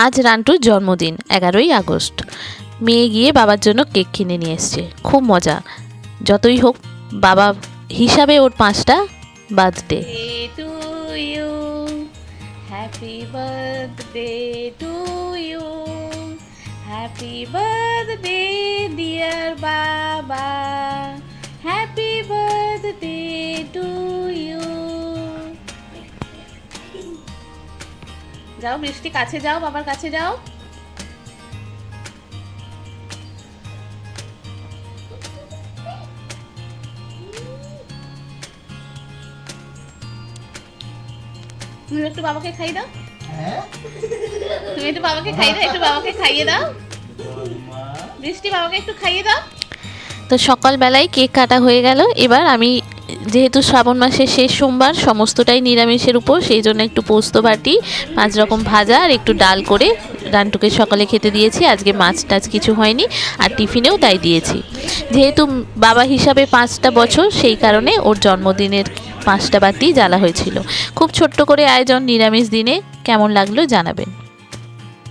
আজ রান্টুর জন্মদিন 11ই আগস্ট। মেয়ে গিয়ে বাবার জন্য কেক কিনে নিয়ে এসছে। খুব মজা। যতই হোক বাবা হিসাবে ওর 5টা birthday. To you, happy birthday to you, happy birthday dear বাবা, হ্যাপি বার্থডে টু ইউ। যাও বৃষ্টি, কাছে যাও, বাবার কাছে যাও। তুমি একটু বাবাকে খাইয়ে দাও, তুমি একটু বাবাকে খাইয়ে দাও, একটু বাবাকে খাইয়ে দাও বৃষ্টি, বাবাকে একটু খাইয়ে দাও। তো সকালবেলায় কেক কাটা হয়ে গেল। এবার আমি যেহেতু শ্রাবণ মাসের শেষ সোমবার, সমস্তটাই নিরামিষের উপর, সেই জন্য একটু পোস্ত বাটি, 5 রকম ভাজা আর একটু ডাল করে রান্টুকে সকালে খেতে দিয়েছি। আজকে মাছ টাছ কিছু হয়নি, আর টিফিনেও তাই দিয়েছি। যেহেতু বাবা হিসাবে 5টা বছর, সেই কারণে ওর জন্মদিনের 5টা বাতি জ্বালা হয়েছিল। খুব ছোট্ট করে আয়োজন নিরামিষ দিনে। কেমন লাগলো জানাবেন।